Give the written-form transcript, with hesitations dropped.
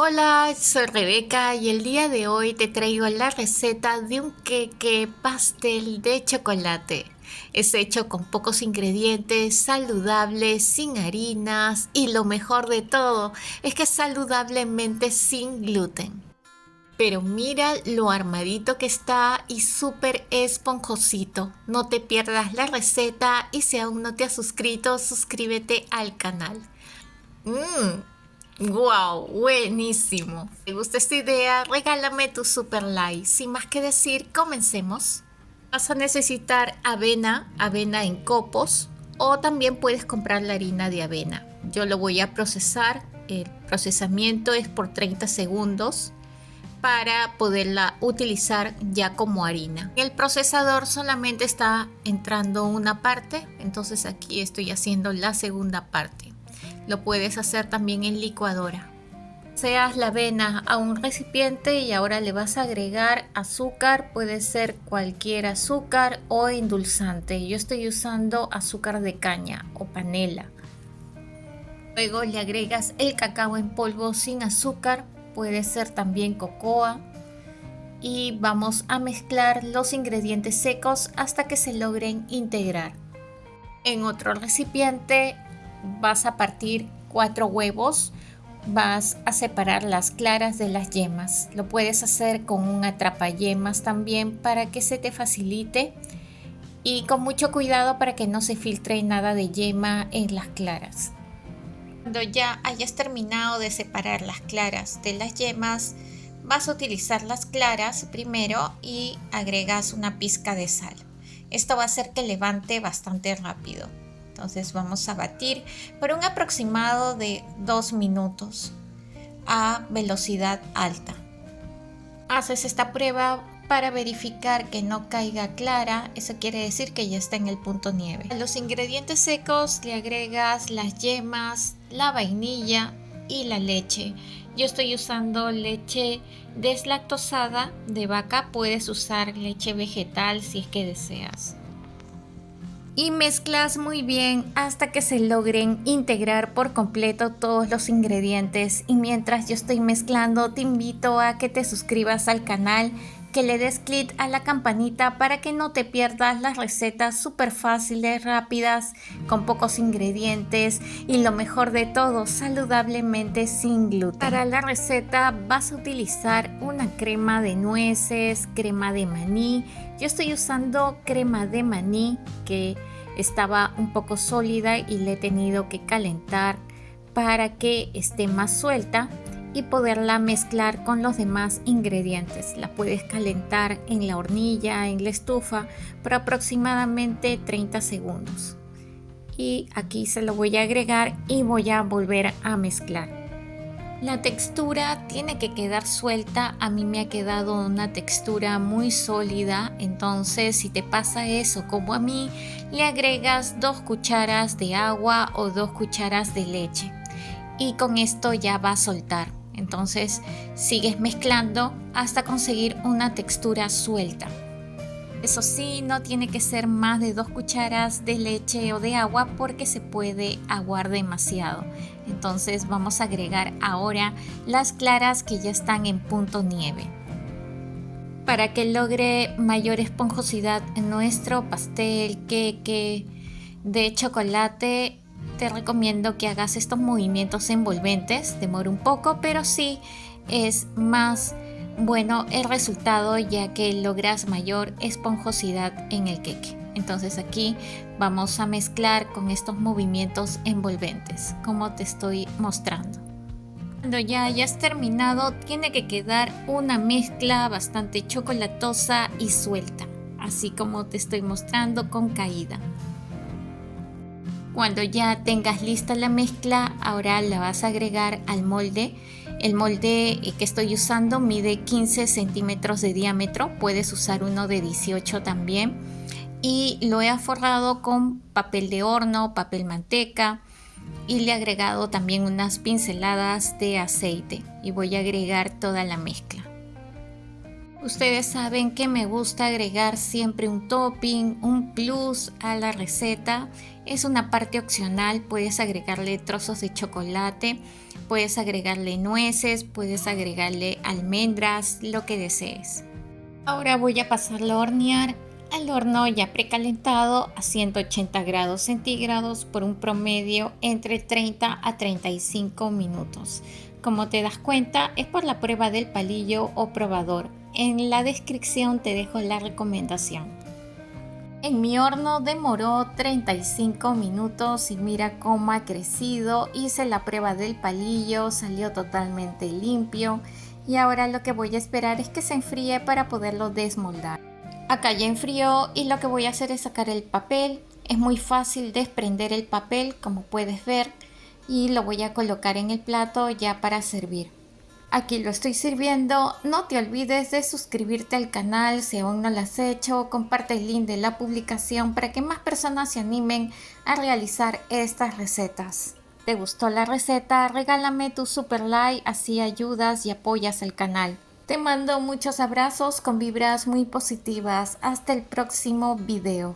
Hola, soy Rebeca y el día de hoy te traigo la receta de un queque pastel de chocolate. Es hecho con pocos ingredientes, saludable, sin harinas y lo mejor de todo es que es saludablemente sin gluten. Pero mira lo armadito que está y súper esponjosito. No te pierdas la receta y si aún no te has suscrito, suscríbete al canal. ¡Wow! Buenísimo. ¿Te gusta esta idea? Regálame tu super like. Sin más que decir, comencemos. Vas a necesitar avena en copos o también puedes comprar la harina de avena. Yo lo voy a procesar. El procesamiento es por 30 segundos para poderla utilizar ya como harina. El procesador solamente está entrando una parte, entonces aquí estoy haciendo la segunda parte. Lo puedes hacer también en licuadora. Seas la avena a un recipiente y ahora le vas a agregar azúcar, puede ser cualquier azúcar o endulzante. Yo estoy usando azúcar de caña o panela. Luego le agregas el cacao en polvo sin azúcar, puede ser también cocoa. Y vamos a mezclar los ingredientes secos hasta que se logren integrar. En otro recipiente vas a partir 4 huevos, vas a separar las claras de las yemas. Lo puedes hacer con un atrapayemas también para que se te facilite y con mucho cuidado para que no se filtre nada de yema en las claras. Cuando ya hayas terminado de separar las claras de las yemas, vas a utilizar las claras primero y agregas una pizca de sal. Esto va a hacer que levante bastante rápido. Entonces vamos a batir por un aproximado de 2 minutos a velocidad alta. Haces esta prueba para verificar que no caiga clara, eso quiere decir que ya está en el punto nieve. A los ingredientes secos le agregas las yemas, la vainilla y la leche. Yo estoy usando leche deslactosada de vaca, puedes usar leche vegetal si es que deseas. Y mezclas muy bien hasta que se logren integrar por completo todos los ingredientes. Y mientras yo estoy mezclando, te invito a que te suscribas al canal, que le des clic a la campanita para que no te pierdas las recetas súper fáciles, rápidas, con pocos ingredientes y lo mejor de todo, saludablemente sin gluten. Para la receta vas a utilizar una crema de nueces, crema de maní. Yo estoy usando crema de maní que estaba un poco sólida y le he tenido que calentar para que esté más suelta y poderla mezclar con los demás ingredientes. La puedes calentar en la hornilla, en la estufa, por aproximadamente 30 segundos. Y aquí se lo voy a agregar y voy a volver a mezclar. La textura tiene que quedar suelta, a mí me ha quedado una textura muy sólida, entonces si te pasa eso como a mí, le agregas 2 cucharas de agua o 2 cucharas de leche y con esto ya va a soltar. Entonces sigues mezclando hasta conseguir una textura suelta. Eso sí, no tiene que ser más de 2 cucharas de leche o de agua porque se puede aguar demasiado. Entonces vamos a agregar ahora las claras que ya están en punto nieve. Para que logre mayor esponjosidad en nuestro pastel, queque de chocolate, te recomiendo que hagas estos movimientos envolventes. Demora un poco, pero sí es más bueno el resultado ya que logras mayor esponjosidad en el queque. Entonces aquí vamos a mezclar con estos movimientos envolventes como te estoy mostrando. Cuando ya hayas terminado, tiene que quedar una mezcla bastante chocolatosa y suelta, así como te estoy mostrando con caída. Cuando ya tengas lista la mezcla, ahora la vas a agregar al molde. El molde que estoy usando mide 15 centímetros de diámetro, puedes usar uno de 18 también. Y lo he forrado con papel de horno, papel manteca y le he agregado también unas pinceladas de aceite y voy a agregar toda la mezcla. Ustedes saben que me gusta agregar siempre un topping, un plus a la receta. Es una parte opcional, puedes agregarle trozos de chocolate, puedes agregarle nueces, puedes agregarle almendras, lo que desees. Ahora voy a pasarlo a hornear al horno ya precalentado a 180 grados centígrados por un promedio entre 30 a 35 minutos. Como te das cuenta, es por la prueba del palillo o probador. En la descripción te dejo la recomendación. En mi horno demoró 35 minutos y mira cómo ha crecido. Hice la prueba del palillo, salió totalmente limpio y ahora lo que voy a esperar es que se enfríe para poderlo desmoldar. Acá ya enfrió y lo que voy a hacer es sacar el papel. Es muy fácil desprender el papel, como puedes ver, y lo voy a colocar en el plato ya para servir. Aquí lo estoy sirviendo. No te olvides de suscribirte al canal si aún no lo has hecho. Comparte el link de la publicación para que más personas se animen a realizar estas recetas. ¿Te gustó la receta? Regálame tu super like, así ayudas y apoyas el canal. Te mando muchos abrazos con vibras muy positivas. Hasta el próximo video.